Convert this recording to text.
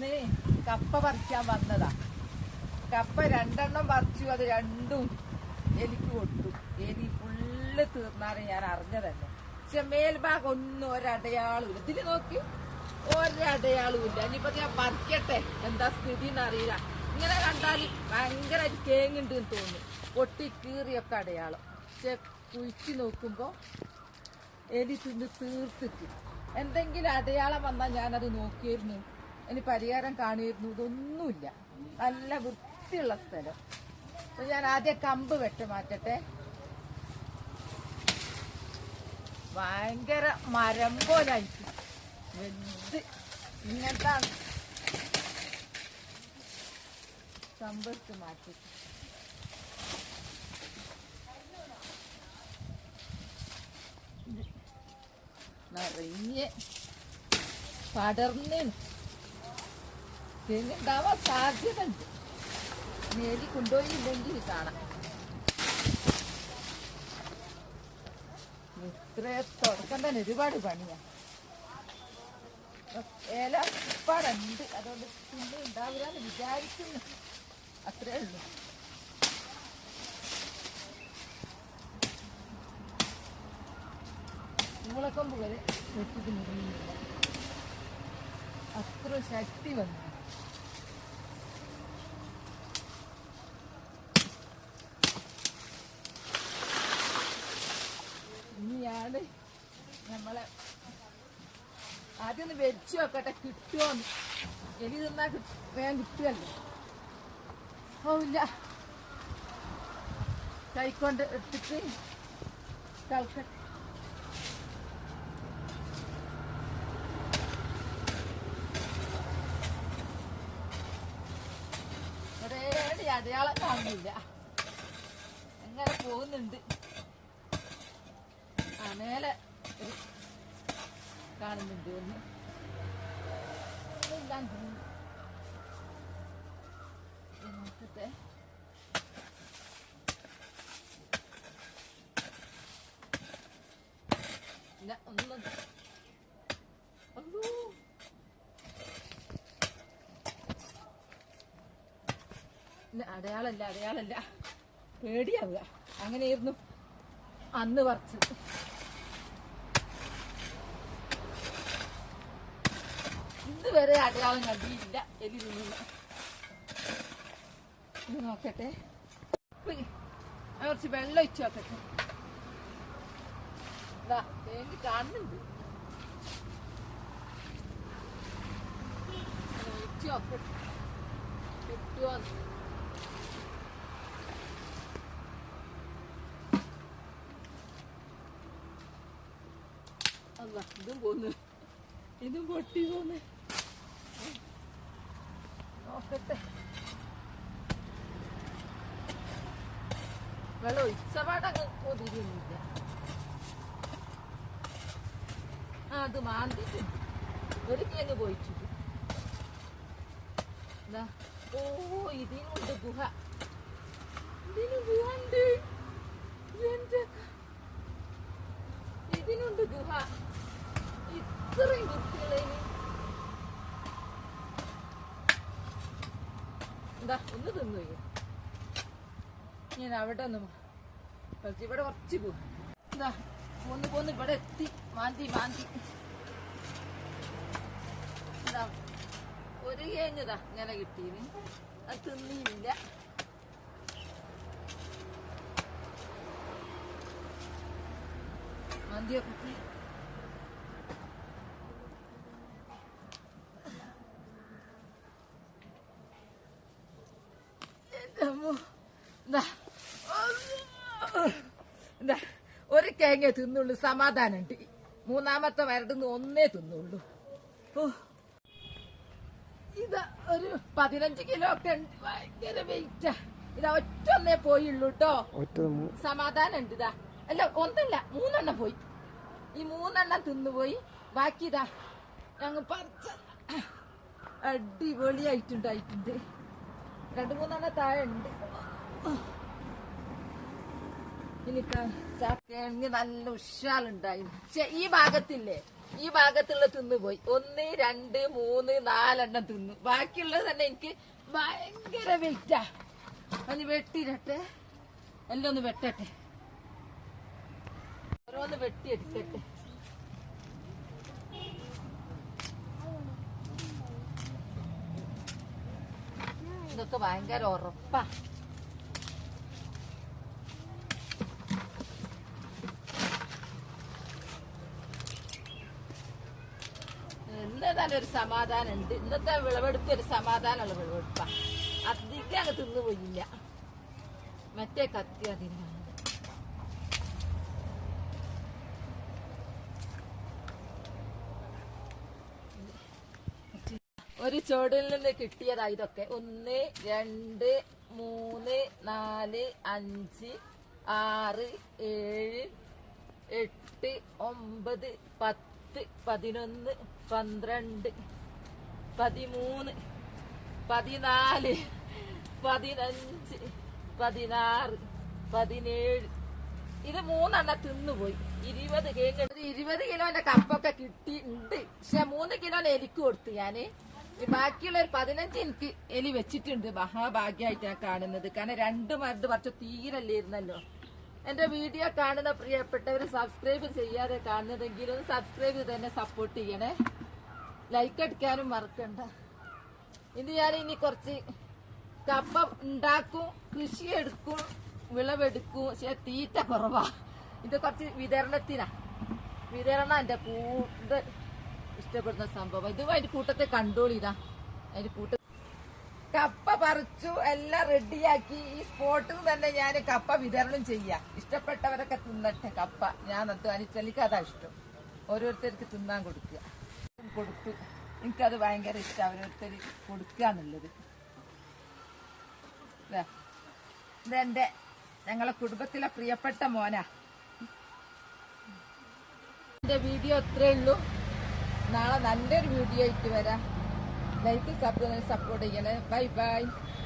ഇന്ന് കപ്പ പറിക്കാൻ വന്നതാ. കപ്പ 2 പറിച്ചു. അത് 2ഉം എനിക്ക് കൊടുത്തു. എലി ഫുള്ള് തീർന്നാണ് ഞാൻ അറിഞ്ഞതന്നെ. പക്ഷെ മേൽഭാഗം ഒന്നും ഒരടയാളും ഇല്ല. ഇതില് നോക്കി ഒരടയാളും ഇല്ല. ഇനിയിപ്പോ ഞാൻ പറിക്കട്ടെ, എന്താ സ്ഥിതി എന്നറിയില്ല. ഇങ്ങനെ കണ്ടാൽ ഭയങ്കര കേങ്ങുണ്ട് എന്ന് തോന്നുന്നു. പൊട്ടി കീറിയൊക്കെ അടയാളം. പക്ഷെ കുഴിച്ച് നോക്കുമ്പോ എലി തിന്ന് തീർത്തിട്ട് എന്തെങ്കിലും അടയാളം വന്നാൽ ഞാനത് നോക്കിയിരുന്നു, ഇനി പരിഹാരം കാണിയിരുന്നു. ഇതൊന്നുമില്ല. നല്ല വൃത്തിയുള്ള സ്ഥലം. അപ്പൊ ഞാൻ ആദ്യം കമ്പ് വെട്ട് മാറ്റട്ടെ. ഭയങ്കര മരം പോലായിട്ട് വലുത് ഇങ്ങനത്തെ കമ്പ് എടുത്ത് മാറ്റി. നിറയെ പടർന്ന് തെങ്ങുണ്ടാവാൻ സാധ്യത ഉണ്ട്. നേരി കൊണ്ടുപോയില്ലെങ്കിൽ കാണാം. ഇത്ര തുടക്കം തന്നെ ഒരുപാട് പണിയാ. ഇല ഒരുപാടുണ്ട്, അതുകൊണ്ട് പിന്നെ ഉണ്ടാവില്ലാന്ന് വിചാരിക്കുന്നു. അത്രേ ഉള്ളൂ. മുളക്കൊമ്പ് വരെ വെച്ചിട്ട് മുറിയുന്നില്ല. അത്ര ശക്തി വന്നു. ഇനിയാണ് നമ്മളെ ആദ്യം ഒന്ന് വെച്ചു നോക്കട്ടെ, കിട്ടുമോന്ന്. എലി തിന്നാ വേഗം കിട്ടുമല്ലോ. ഓ ഇല്ല, കൈക്കൊണ്ട് എടുത്തിട്ട് കളക്കട്ടെ. ഒരേടി അടയാളം കാണുന്നില്ല. എങ്ങനെ പോകുന്നുണ്ട്. ആ മേലെ കാണുന്നുണ്ട് ഒന്ന്. നോക്കട്ടെ. ഇല്ല, ഒന്നും അടയാളല്ല. പേടിയാവുക. അങ്ങനെയായിരുന്നു അന്ന് പറിച്ചത്. ഇന്ന് വരെ അടയാളം കണ്ടിയില്ല എലി തിന്നുന്ന. ഇത് നോക്കട്ടെ, കുറച്ച് വെള്ളം ഒഴിച്ചു നോക്കട്ടെ. ഇതാ തേങ്ങ കാണുന്നുണ്ട്. ഒഴിച്ചു നോക്കട്ടെ, കിട്ടുമോന്ന്. ഇതും പോന്ന്, ഇതും പൊട്ടി പോന്ന്. നോക്കട്ടെ. വെള്ളം ഒഴിച്ചപാടങ്ങ് പൊതിരുന്നില്ല. അത് മാന്തിട്ടുണ്ട്. ഒരു കേങ്ങ് പോയിട്ടുണ്ട്. ഓ, ഇതിനുണ്ട് ഗുഹ. ഇതിന് ഗുഹ ഉണ്ട്. ഇതിനുണ്ട് ഗുഹ. ഇത്രയും വൃത്തികളേന്. എന്താ ഒന്ന് തിന്നു. ഞാൻ അവിടെ ഒന്ന് ഇവിടെ കുറച്ച് പോകും. എന്താ പോന്ന് ഇവിടെ എത്തി. മാന്തി എന്താ ഒരു കേഞ്ഞതാ ഇങ്ങനെ കിട്ടീന്. അത് തിന്നിയില്ല. മാന്തിയൊക്കെ ഒരു കേങ്ങ തിന്നുള്ളൂ. സമാധാനുണ്ട്. 3ാമത്തെ മരടുന്ന് ഒന്നേ തിന്നുള്ളൂ. ഇത് ഒരു 15 കിലോ ഒക്കെ ഉണ്ട്. ഭയങ്കര വെയിറ്റാ. ഇതാ ഒറ്റൊന്നേ പോയുള്ളൂ കേട്ടോ. സമാധാനുണ്ട്. ഇതാ അല്ല, ഒന്നല്ല, 3 പോയി. ഈ 3 തിന്നുപോയി. ബാക്കി ഇതാ ഞങ്ങൾ പറിച്ച അടിപൊളിയായിട്ടുണ്ടായിട്ടുണ്ട്. 2-3 താഴെ ഉണ്ട്. ഇനി കിഴങ്ങ് നല്ല ഉഷാറുണ്ടായി. പക്ഷെ ഈ ഭാഗത്തില്ലേ ഈ ഭാഗത്തുള്ള തിന്നുപോയി 1 2 3 4 തിന്നു. ബാക്കിയുള്ളത് തന്നെ എനിക്ക് ഭയങ്കര വെയിറ്റാ. ഒന്ന് വെട്ടിയിട്ടെ, എല്ലാം ഒന്ന് വെട്ടട്ടെ, ഓരോന്ന് വെട്ടിയെടുക്കട്ടെ. ഇതൊക്കെ ഭയങ്കര ഉറപ്പാ. ഇന്നേതായാലും ഒരു സമാധാനം ഉണ്ട്. ഇന്നത്തെ വിളവെടുപ്പ് ഒരു സമാധാനമുള്ള വിളവെടുപ്പാ. അധികം അങ്ങ് തിന്നുപോയില്ല. മറ്റേ കത്തി അതിന് ഒരു ചോടിൽ നിന്ന് കിട്ടിയതാ ഇതൊക്കെ. 1 2 3 4 5 6 7 8 9 10 11 12 13 14 15 16 17. ഇത് 3 തിന്നുപോയി. 20 കേക്ക് 20 കിലോന്റെ കപ്പൊക്കെ കിട്ടിയിട്ടുണ്ട്. പക്ഷെ 3 കിലോന് എലിക്ക് കൊടുത്തു ഞാന്. ബാക്കിയുള്ള ഒരു 15 എനിക്ക് എലി വെച്ചിട്ടുണ്ട്. മഹാഭാഗ്യമായിട്ടാണ് കാണുന്നത്. കാരണം 2 മരുന്ന് കുറച്ച് തീരല്ലായിരുന്നല്ലോ. എന്റെ വീഡിയോ കാണുന്ന പ്രിയപ്പെട്ടവര് സബ്സ്ക്രൈബ് ചെയ്യാതെ കാണുന്നതെങ്കിലും സബ്സ്ക്രൈബ് ചെയ്ത് തന്നെ സപ്പോർട്ട് ചെയ്യണേ. ലൈക്ക് അടിക്കാനും മറക്കണ്ട. ഇത് ഞാൻ ഇനി കുറച്ച് കപ്പ ഉണ്ടാക്കും, കൃഷി എടുക്കും, വിളവെടുക്കും. പക്ഷെ തീറ്റ കുറവാ. ഇത് കുറച്ച് വിതരണം എന്റെ കൂടുതൽ ഇഷ്ടപ്പെടുന്ന സംഭവം. ഇത് അതിന്റെ കൂട്ടത്തെ കണ്ടോളിതാ. അതിന്റെ കൂട്ട കപ്പ പറിച്ചു, എല്ലാം റെഡിയാക്കി. ഈ സ്പോട്ടിൽ തന്നെ ഞാൻ കപ്പ വിതരണം ചെയ്യാം. ഇഷ്ടപ്പെട്ടവരൊക്കെ തിന്നട്ടെ കപ്പ. ഞാൻ അധ്വാനിച്ചാൽ എനിക്ക് അതാ ഇഷ്ടം. ഓരോരുത്തർക്ക് തിന്നാൻ കൊടുക്കുക. കൊടുത്തു. എനിക്കത് ഭയങ്കര ഇഷ്ടം, ഓരോരുത്തർ കൊടുക്കുക എന്നുള്ളത്. ഇതെന്റെ ഞങ്ങളെ കുടുംബത്തിലെ പ്രിയപ്പെട്ട മോനാ. എന്റെ വീഡിയോ ഇത്രേ ഉള്ളൂ. നാളെ നല്ലൊരു വീഡിയോ ആയിട്ട് വരാം. ലൈക്ക് സപ്പോർട്ട് ചെയ്യണേ. Bye bye.